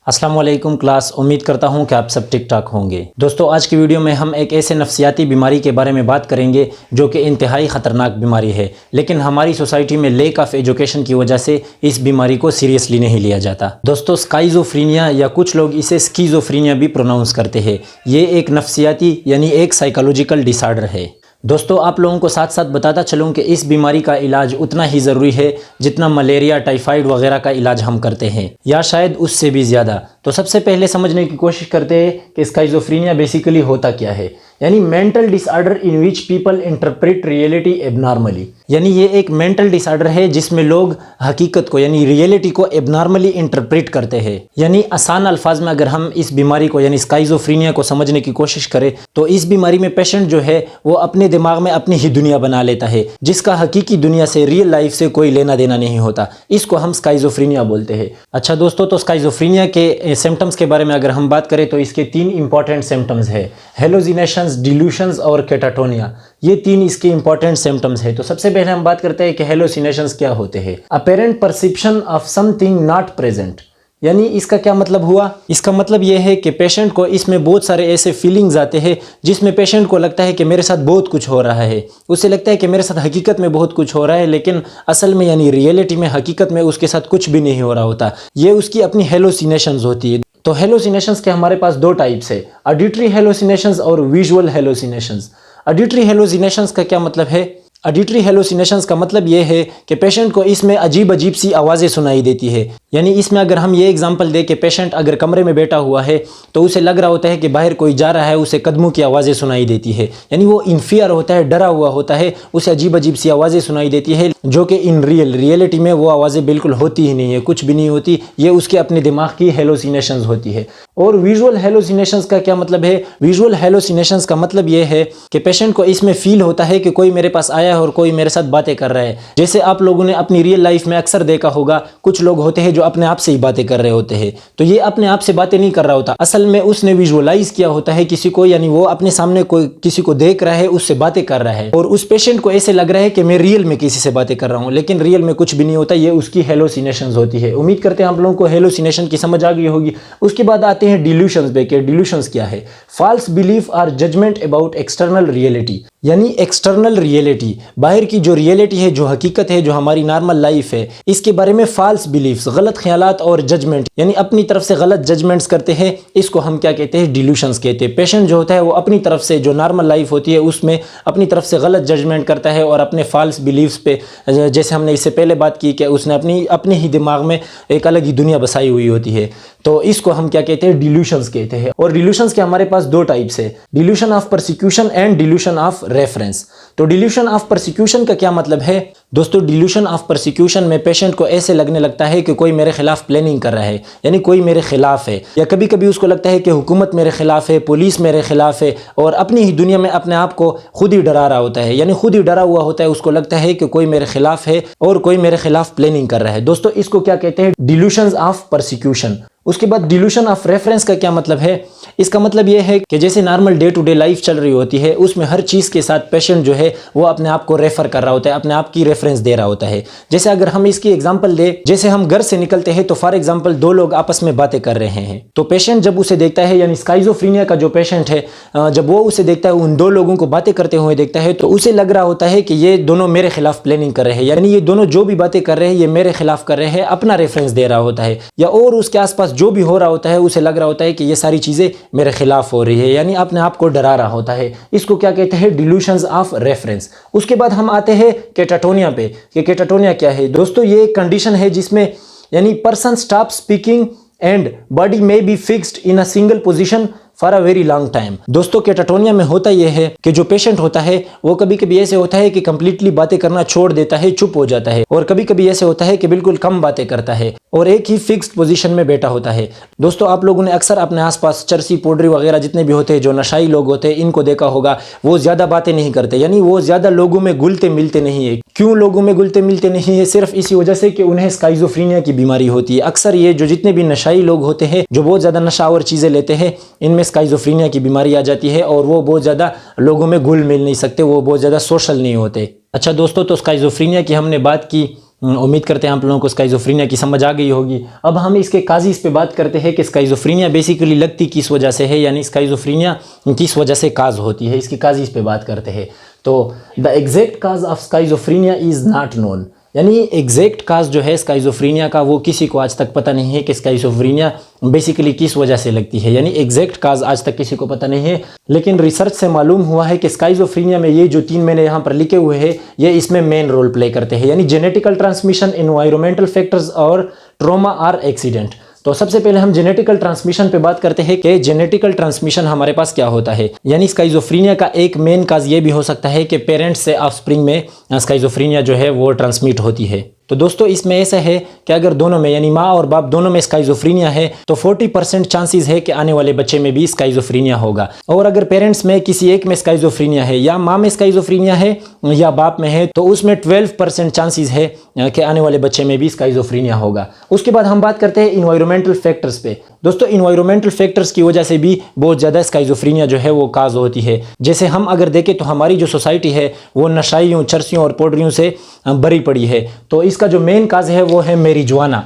अस्सलाम वालेकुम क्लास, उम्मीद करता हूं कि आप सब ठीक ठाक होंगे। दोस्तों, आज की वीडियो में हम एक ऐसे नफ्सियाती बीमारी के बारे में बात करेंगे जो कि इंतहाई ख़तरनाक बीमारी है, लेकिन हमारी सोसाइटी में लैक ऑफ एजुकेशन की वजह से इस बीमारी को सीरियसली नहीं लिया जाता। दोस्तों, स्काइज़ोफ्रीनिया या कुछ लोग इसे स्कीज़ोफ्रीनिया भी प्रोनाउंस करते हैं। ये एक नफ्सियाती यानी एक साइकोलॉजिकल डिसऑर्डर है। दोस्तों, आप लोगों को साथ साथ बताता चलूं कि इस बीमारी का इलाज उतना ही ज़रूरी है जितना मलेरिया, टाइफाइड वगैरह का इलाज हम करते हैं, या शायद उससे भी ज़्यादा। तो सबसे पहले समझने की कोशिश करते हैं कि स्काइज़ोफ्रीनिया बेसिकली होता क्या है। यानी mental disorder in which people interpret reality abnormally. यानी ये एक मेंटल डिसऑर्डर है जिसमें लोग हकीकत को यानी रियलिटी को एबनॉर्मली इंटरप्रेट करते हैं। यानी आसान अल्फाज में अगर हम इस बीमारी को यानी स्काइज़ोफ्रीनिया को समझने की कोशिश करें तो इस बीमारी में पेशेंट जो है वो अपने दिमाग में अपनी ही दुनिया बना लेता है, जिसका हकीकी दुनिया से, रियल लाइफ से कोई लेना देना नहीं होता। इसको हम स्काइज़ोफ्रीनिया बोलते हैं। अच्छा दोस्तों, तो स्काइज़ोफ्रीनिया के सिम्टम्स के बारे में अगर हम बात करें तो इसके 3 इंपॉर्टेंट सिम्टम्स है: हेलोजिनेशंस, डिल्यूशंस और कैटाटोनिया। ये 3 इसके इंपॉर्टेंट सिम्टम्स है। तो सबसे पहले हम बात करते हैं कि हेलोसिनेशंस क्या होते हैं। Apparent perception of something not present. यानी इसका क्या मतलब हुआ? इसका मतलब यह है कि पेशेंट को इसमें बहुत सारे ऐसे फीलिंग्स आते हैं जिसमें पेशेंट को लगता है कि मेरे साथ बहुत कुछ हो रहा है। उसे लगता है कि मेरे साथ हकीकत में बहुत कुछ हो रहा है, लेकिन असल में यानी रियलिटी में, हकीकत में उसके साथ कुछ भी नहीं हो रहा होता। ये उसकी अपनी हेलोसिनेशंस होती है। तो हेलोसिनेशंस के हमारे पास 2 टाइप्स है, ऑडिटरी हेलोसिनेशंस और विजुअल हेलोसिनेशंस। ऑडिटरी हेलोसिनेशंस का क्या मतलब है? ऑडिटरी हेलोसिनेशंस का मतलब ये है कि पेशेंट को इसमें अजीब अजीब सी आवाज़ें सुनाई देती है। यानी इसमें अगर हम ये एग्जांपल दें कि पेशेंट अगर कमरे में बैठा हुआ है तो उसे लग रहा होता है कि बाहर कोई जा रहा है, उसे कदमों की आवाज़ें सुनाई देती है। यानी वो इन फियर होता है, डरा हुआ होता है, उसे अजीब अजीब सी आवाज़ें सुनाई देती है जो कि इन रियलिटी में वो आवाज़ें बिल्कुल होती ही नहीं है, कुछ भी नहीं होती। ये उसके अपने दिमाग की हेलोसिनेशंस होती है। और विजुअल हेलोसिनेशंस का क्या मतलब है? विजुअल हेलोसिनेशंस का मतलब ये है कि पेशेंट को इसमें फील होता है कि कोई मेरे पास आया है और कोई मेरे साथ बातें कर रहा है। जैसे आप लोगों ने अपनी रियल लाइफ में अक्सर देखा होगा, कुछ लोग होते हैं जो अपने आप से ही बातें कर रहे होते हैं। तो ये अपने आप से बातें नहीं कर रहा होता, असल में उसने विजुअलाइज किया होता है किसी को, यानी वो अपने सामने कोई किसी को देख रहा है, उससे बातें कर रहा है। और उस पेशेंट को ऐसे लग रहा है कि मैं रियल में किसी से बातें कर रहा हूँ, लेकिन रियल में कुछ भी नहीं होता। ये उसकी हेलोसिनेशंस होती है। उम्मीद करते हैं आप लोगों को हेलोसिनेशन की समझ आ गई होगी। उसके बाद आते हैं डिल्यूशंस पे। डिल्यूशंस क्या है? फॉल्स बिलीफ और जजमेंट अबाउट एक्सटर्नल रियलिटी। यानी एक्सटर्नल रियलिटी, बाहर की जो रियलिटी है, जो हकीकत है, जो हमारी नॉर्मल लाइफ है, इसके बारे में फॉल्स बिलीफ्स, गलत ख्यालात और जजमेंट, यानी अपनी तरफ से गलत जजमेंट्स करते हैं। इसको हम क्या कहते हैं? डिल्यूशंस कहते हैं। पेशेंट जो होता है वो अपनी तरफ से जो नॉर्मल लाइफ होती है उसमें अपनी तरफ से गलत जजमेंट करता है और अपने फॉल्स बिलीफ्स पे, जैसे हमने इससे पहले बात की कि उसने अपने ही दिमाग में एक अलग ही दुनिया बसाई हुई होती है। तो इसको हम क्या कहते हैं? डिल्यूशंस कहते हैं। और डिल्यूशंस के हमारे पास 2 टाइप्स है, delusion of persecution and delusion of reference. तो डिल्यूशन ऑफ परसिक्यूशन का क्या मतलब है? दोस्तों, डिल्यूशन ऑफ परसिक्यूशन में पेशेंट को ऐसे लगने लगता है कि कोई मेरे खिलाफ प्लानिंग कर रहा है, यानी कोई मेरे खिलाफ है, या कभी कभी उसको लगता है कि हुकूमत मेरे खिलाफ है, पुलिस मेरे खिलाफ है, और अपनी ही दुनिया में अपने आप को खुद ही डरा रहा होता है। यानी खुद ही डरा हुआ होता है, उसको लगता है कि कोई मेरे खिलाफ है और कोई मेरे खिलाफ प्लानिंग कर रहा है। दोस्तों, इसको क्या कहते हैं? डिल्यूशंस ऑफ परसिक्यूशन। उसके बाद डिल्यूशन ऑफ रेफरेंस का क्या मतलब है? इसका मतलब यह है कि जैसे normal day to day life चल रही होती है, उसमें हर चीज़ के साथ पेशेंट जो है वो अपने आप को रेफर कर रहा होता है, अपने आप की रेफरेंस दे रहा होता है। जैसे अगर हम इसकी एग्जांपल दें, जैसे हम घर से निकलते हैं तो फॉर एग्जांपल 2 लोग आपस में बातें कर रहे हैं, तो पेशेंट जब उसे देखता है, यानी स्काइज़ोफ्रीनिया का जो पेशेंट है, जब वो उसे देखता है, उन 2 लोगों को बातें करते हुए देखता है, तो उसे लग रहा होता है कि ये दोनों मेरे खिलाफ प्लानिंग कर रहे हैं, यानी ये दोनों जो भी बातें कर रहे हैं ये मेरे खिलाफ कर रहे हैं, अपना रेफरेंस दे रहा होता है। या और उसके आसपास जो भी हो रहा होता है उसे लग रहा होता है कि ये सारी चीजें मेरे खिलाफ हो रही है, यानी अपने आप को डरा रहा होता है। इसको क्या कहते हैं? डिल्यूशंस ऑफ रेफरेंस। उसके बाद हम आते हैं कैटाटोनिया पे कि कैटाटोनिया क्या है। दोस्तों, ये एक कंडीशन है जिसमें यानी person stop speaking and body may be fixed in a single position for a very long time. दोस्तों, कैटाटोनिया में होता यह है कि जो पेशेंट होता है वो कभी कभी ऐसे होता है कि कंप्लीटली बातें करना छोड़ देता है, चुप हो जाता है, और कभी कभी ऐसे होता है कि बिल्कुल कम बातें करता है और एक ही फिक्स्ड पोजीशन में बैठा होता है। दोस्तों, आप लोगों ने अक्सर अपने आसपास चरसी, पोडरी वगैरह जितने भी होते हैं, जो नशाई लोग होते हैं, इनको देखा होगा। वो ज्यादा बातें नहीं करते, यानी वो ज्यादा लोगों में घुलते मिलते नहीं है। क्यों लोगों में घुलते मिलते नहीं है? सिर्फ इसी वजह से कि उन्हें स्काइज़ोफ्रीनिया की बीमारी होती है। अक्सर ये जो जितने भी नशाई लोग होते हैं, जो बहुत ज्यादा नशावर चीजें लेते हैं, इनमें स्काइज़ोफ्रीनिया की बीमारी आ जाती है और वो बहुत ज़्यादा लोगों में घुल मिल नहीं सकते, वो बहुत ज़्यादा सोशल नहीं होते। अच्छा दोस्तों, तो स्काइज़ोफ्रीनिया की हमने बात की उम्मीद करते हैं आप लोगों को स्काइज़ोफ्रेनिया की समझ आ गई होगी। अब हम इसके काजिज़ पे बात करते हैं कि स्काइज़ोफ्रेनिया बेसिकली लगती किस वजह से है, यानी स्काइज़ोफ्रेनिया किस वजह से काज होती है, इसकी काजिज़ पे बात करते हैं। तो the exact cause of schizophrenia is not known, यानी एग्जैक्ट काज जो है स्काइज़ोफ्रेनिया का वो किसी को आज तक पता नहीं है कि स्काइज़ोफ्रेनिया बेसिकली किस वजह से लगती है, यानी एग्जैक्ट काज आज तक किसी को पता नहीं है। लेकिन रिसर्च से मालूम हुआ है कि स्काइज़ोफ्रेनिया में ये जो 3 मैंने यहाँ पर लिखे हुए हैं ये इसमें मेन रोल प्ले करते हैं, यानी जेनेटिकल ट्रांसमिशन, एनवायरमेंटल फैक्टर्स और ट्रॉमा और एक्सीडेंट। तो सबसे पहले हम जेनेटिकल ट्रांसमिशन पे बात करते हैं कि जेनेटिकल ट्रांसमिशन हमारे पास क्या होता है। यानी स्काइज़ोफ्रेनिया का एक मेन काज ये भी हो सकता है कि पेरेंट्स से ऑफस्प्रिंग में स्काइज़ोफ्रेनिया जो है वो ट्रांसमिट होती है। तो दोस्तों इसमें ऐसा है कि अगर दोनों में यानी माँ और बाप दोनों में स्काइज़ोफ्रेनिया है तो 40% चांसेस है कि आने वाले बच्चे में भी स्काइज़ोफ्रेनिया होगा। और अगर पेरेंट्स में किसी एक में स्काइज़ोफ्रेनिया है, या माँ में स्काइज़ोफ्रेनिया है या बाप में है, तो उसमें 12% चांसेस है कि आने वाले बच्चे में भी स्काइज़ोफ्रेनिया होगा। उसके बाद हम बात करते हैं इन्वायरमेंटल फैक्टर्स पे। दोस्तों इन्वायरमेंटल फैक्टर्स की वजह से भी बहुत ज़्यादा स्काइज़ोफ्रेनिया जो है वो काज होती है। जैसे हम अगर देखें तो हमारी जो सोसाइटी है वो नशाइयों, चरसियों और पाउडरियों से भरी पड़ी है। तो इसका जो मेन काज है वो है मैरिजुआना।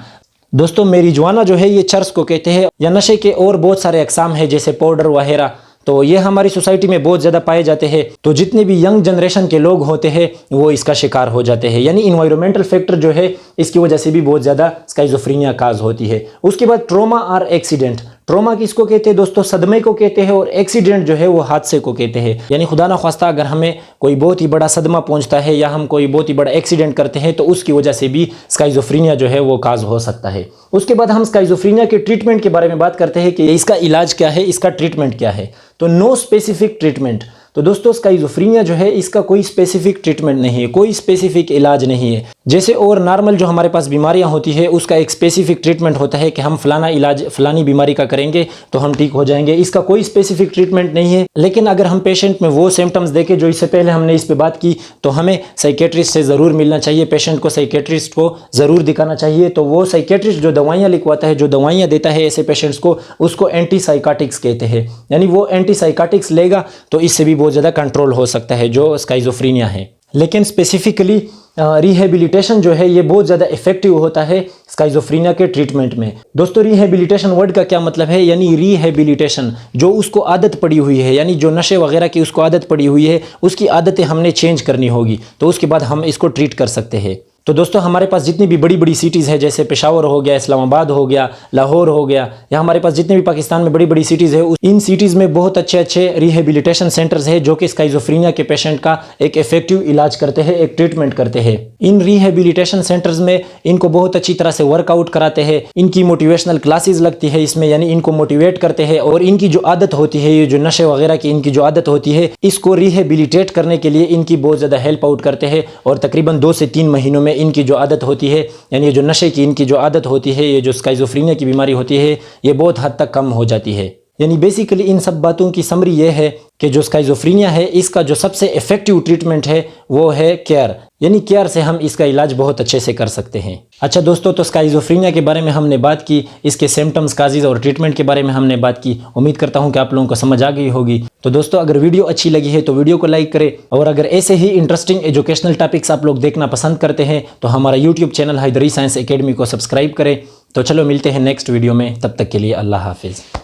दोस्तों मैरिजुआना जो है ये चर्स को कहते हैं, या नशे के और बहुत सारे अकसाम है जैसे पाउडर वगैरह, तो ये हमारी सोसाइटी में बहुत ज़्यादा पाए जाते हैं। तो जितने भी यंग जनरेशन के लोग होते हैं वो इसका शिकार हो जाते हैं, यानी इन्वायरमेंटल फैक्टर जो है इसकी वजह से भी बहुत ज़्यादा स्काइज़ोफ्रेनिया काज होती है। उसके बाद ट्रॉमा और एक्सीडेंट। ट्रॉमा किसको कहते हैं दोस्तों? सदमे को कहते हैं, और एक्सीडेंट जो है वो हादसे को कहते हैं। यानी खुदा ना ख्वास्ता अगर हमें कोई बहुत ही बड़ा सदमा पहुंचता है या हम कोई बहुत ही बड़ा एक्सीडेंट करते हैं तो उसकी वजह से भी स्काइज़ोफ्रेनिया जो है वो काज हो सकता है। उसके बाद हम स्काइज़ोफ्रेनिया के ट्रीटमेंट के बारे में बात करते हैं कि इसका इलाज क्या है, इसका ट्रीटमेंट क्या है। तो नो स्पेसिफिक ट्रीटमेंट। तो दोस्तों स्काइज़ोफ्रेनिया जो है इसका कोई स्पेसिफिक ट्रीटमेंट नहीं है, कोई स्पेसिफिक इलाज नहीं है। जैसे और नॉर्मल जो हमारे पास बीमारियां होती है उसका एक स्पेसिफिक ट्रीटमेंट होता है कि हम फलाना इलाज फलानी बीमारी का करेंगे तो हम ठीक हो जाएंगे, इसका कोई स्पेसिफिक ट्रीटमेंट नहीं है। लेकिन अगर हम पेशेंट में वो सिम्टम्स देखें जो इससे पहले हमने इस पे बात की, तो हमें साइकेट्रिस्ट से ज़रूर मिलना चाहिए, पेशेंट को साइकेट्रिस्ट को ज़रूर दिखाना चाहिए। तो वो साइकेट्रिस्ट जो दवाइयाँ लिखवाता है, जो दवाइयाँ देता है ऐसे पेशेंट्स को, उसको एंटीसाइकोटिक्स कहते हैं। यानी वो एंटीसाइकोटिक्स लेगा तो इससे भी बहुत ज़्यादा कंट्रोल हो सकता है जो स्काइज़ोफ्रेनिया है। लेकिन स्पेसिफिकली रिहेबिलिटेशन जो है ये बहुत ज़्यादा इफेक्टिव होता है स्काइज़ोफ्रेनिया के ट्रीटमेंट में। दोस्तों रिहेबिलिटेशन वर्ड का क्या मतलब है? यानी रिहेबिलिटेशन, जो उसको आदत पड़ी हुई है, यानी जो नशे वगैरह की उसको आदत पड़ी हुई है, उसकी आदतें हमने चेंज करनी होगी, तो उसके बाद हम इसको ट्रीट कर सकते हैं। तो दोस्तों हमारे पास जितनी भी बड़ी बड़ी सिटीज़ है, जैसे पेशावर हो गया, इस्लामाबाद हो गया, लाहौर हो गया, या हमारे पास जितने भी पाकिस्तान में बड़ी बड़ी सिटीज़ है, इन सिटीज़ में बहुत अच्छे अच्छे रिहेबिलिटेशन सेंटर्स है जो कि स्काइज़ोफ्रेनिया के पेशेंट का एक इफेक्टिव इलाज करते हैं, एक ट्रीटमेंट करते हैं। इन रिहेबिलिटेशन सेंटर्स में इनको बहुत अच्छी तरह से वर्कआउट कराते हैं, इनकी मोटिवेशनल क्लासेस लगती है इसमें, यानी इनको मोटिवेट करते हैं, और इनकी जो आदत होती है, ये जो नशे वगैरह की इनकी जो आदत होती है, इसको रिहेबिलिटेट करने के लिए इनकी बहुत ज़्यादा हेल्प आउट करते हैं। और तकरीबन 2 से 3 महीनों में इनकी जो आदत होती है, यानी ये जो नशे की इनकी जो आदत होती है, ये जो स्काइज़ोफ्रेनिया की बीमारी होती है, ये बहुत हद तक कम हो जाती है। यानी बेसिकली इन सब बातों की समरी ये है कि जो स्काइज़ोफ्रेनिया है इसका जो सबसे इफेक्टिव ट्रीटमेंट है वो है केयर, यानी केयर से हम इसका इलाज बहुत अच्छे से कर सकते हैं। अच्छा दोस्तों, तो स्काइज़ोफ्रेनिया के बारे में हमने बात की, इसके सिम्टम्स, काजेज़ और ट्रीटमेंट के बारे में हमने बात की। उम्मीद करता हूं कि आप लोगों को समझ आ गई होगी। तो दोस्तों अगर वीडियो अच्छी लगी है तो वीडियो को लाइक करें, और अगर ऐसे ही इंटरेस्टिंग एजुकेशनल टॉपिक्स आप लोग देखना पसंद करते हैं तो हमारा YouTube channel Haidari science academy को सब्सक्राइब करें। तो चलो मिलते हैं नेक्स्ट वीडियो में, तब तक के लिए अल्लाह हाफिज़।